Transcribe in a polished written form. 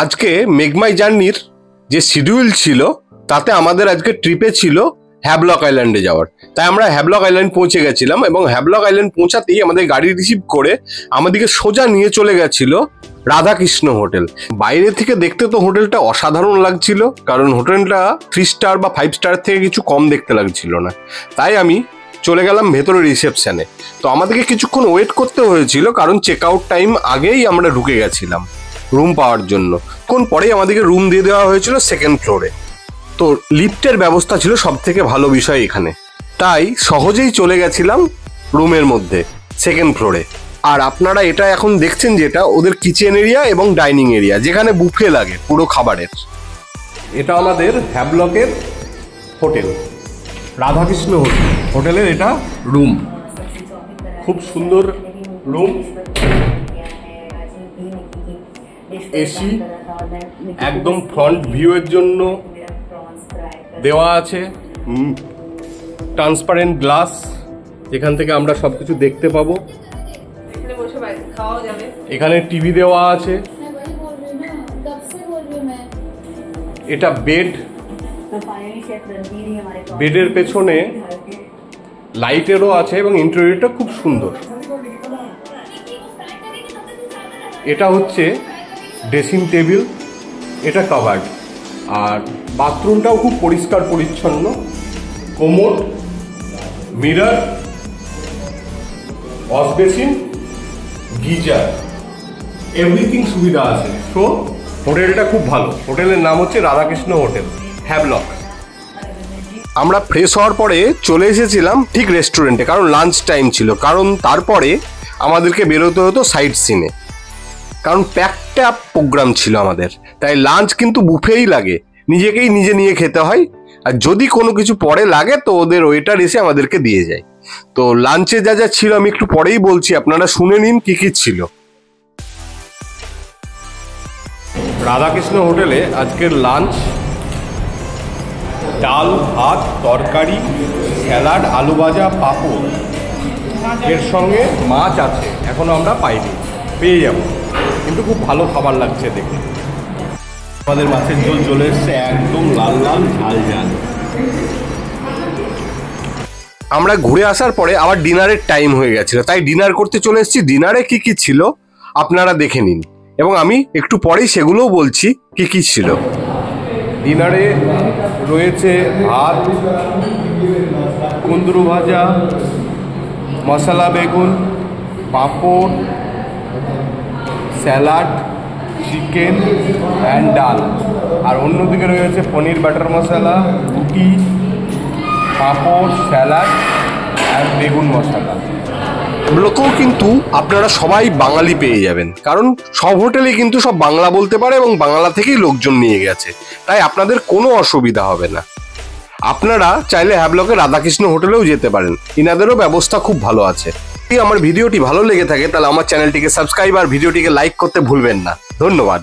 আজকে মেঘমাই জার্নির যে শিডিউল ছিল তাতে আমাদের আজকে ট্রিপে ছিল হ্যাভলক আইল্যান্ডে যাওয়ার। তাই আমরা হ্যাভলক আইল্যান্ড পৌঁছে গেছিলাম এবং হ্যাভলক আইল্যান্ড পৌঁছাতেই আমাদের গাড়ি রিসিভ করে আমাদেরকে সোজা নিয়ে চলে গেছিল রাধাকৃষ্ণ হোটেল। বাইরে থেকে দেখতে তো হোটেলটা অসাধারণ লাগছিল, কারণ হোটেলটা 3 স্টার বা 5 স্টার থেকে কিছু কম দেখতে লাগছিল না। তাই আমি চলে গেলাম ভেতরে রিসেপশনে। তো আমাদেরকে কিছুক্ষণ ওয়েট করতে হয়েছিল, কারণ চেক আউট টাইম আগেই আমরা ঢুকে গেছিলাম রুম পাওয়ার জন্য। কোন পরেই আমাদেরকে রুম দিয়ে দেওয়া হয়েছিল 2nd ফ্লোরে। তো লিফটের ব্যবস্থা ছিল সব থেকে ভালো বিষয় এখানে, তাই সহজেই চলে গেছিলাম রুমের মধ্যে 2nd ফ্লোরে। আর আপনারা এটা এখন দেখছেন যেটা ওদের কিচেন এরিয়া এবং ডাইনিং এরিয়া, যেখানে বুফে লাগে পুরো খাবারের। এটা আমাদের হ্যাভলকের হোটেল, রাধাকৃষ্ণ হোটেল। হোটেলের এটা রুম, খুব সুন্দর রুম, এসি একদম ফ্রন্ট ভিউ এর জন্য দেওয়া আছে, ট্রান্সপারেন্ট গ্লাস যেখান থেকে আমরা সবকিছু দেখতে পাবো। এখানে টিভি দেওয়া আছে, এটা বেড, বেডের পেছনে লাইটেরও আছে এবং ইন্টেরিয়রটা খুব সুন্দর। এটা হচ্ছে ড্রেসিং টেবিল, এটা কাভার্ড, আর বাথরুমটাও খুব পরিষ্কার পরিচ্ছন্ন। Commode, mirror, wash basin, geyser, everything সুবিধা আছে। তো হোটেলটা খুব ভালো। হোটেলের নাম হচ্ছে রাধাকৃষ্ণ হোটেল, হ্যাভলক। আমরা ফ্রেশ হওয়ার পরে চলে এসেছিলাম ঠিক রেস্টুরেন্টে, কারণ লাঞ্চ টাইম ছিল। কারণ তারপরে আমাদেরকে বেরোতে হতো সাইট সিনে, কারণ প্যাকটা প্রোগ্রাম ছিল আমাদের। তাই লাঞ্চ কিন্তু বুফেই লাগে, নিজেকেই নিজে নিয়ে খেতে হয়। আর যদি কোনো কিছু পরে লাগে তো ওদের ওয়েটার এসে আমাদেরকে দিয়ে যায়। তো লাঞ্চে যা যা ছিল আমি একটু পরেই বলছি, আপনারা শুনে নিন কি কি ছিল। রাধাকৃষ্ণ হোটেলে আজকের লাঞ্চ ডাল, ভাত, তরকারি, স্যালাড, আলু ভাজা, পাঁপড়, এর সঙ্গে মাছ আছে, এখনো আমরা পাইনি, পেয়ে যাব। কিন্তু খুব ভালো খাবার লাগছে দেখে। আমাদের মাছের ঝোল চলে এসছে, একদম লাল লাল ঝাল ঝাল। আমরা ঘুরে আসার পরে আবার ডিনারের টাইম হয়ে গেছিল, তাই ডিনার করতে চলে এসেছি। ডিনারে কি কি ছিল আপনারা দেখে নিন, এবং আমি একটু পরেই সেগুলোও বলছি কি কি ছিল। ডিনারে রয়েছে ভাত, কুন্দরু ভাজা, মশলা বেগুন, পাঁপড়, স্যালাড, চিকেন অ্যান্ড ডাল। আর অন্যদিকে রয়েছে পনির বাটার মশলা, রুটি, পাঁপড়, স্যালাড আর বেগুন মশলা। এগুলোকেও কিন্তু আপনারা সবাই বাঙালি পেয়ে যাবেন, কারণ সব হোটেলে কিন্তু সব বাংলা বলতে পারে এবং বাংলা থেকেই লোকজন নিয়ে গেছে। তাই আপনাদের কোনো অসুবিধা হবে না। আপনারা চাইলে হ্যাভলকের রাধাকৃষ্ণ হোটেলেও যেতে পারেন, ইনাদেরও ব্যবস্থা খুব ভালো আছে। যদি আমার ভিডিওটি ভালো লেগে থাকে তাহলে আমার চ্যানেলটিকে সাবস্ক্রাইব আর ভিডিওটিকে লাইক করতে ভুলবেন না। ধন্যবাদ।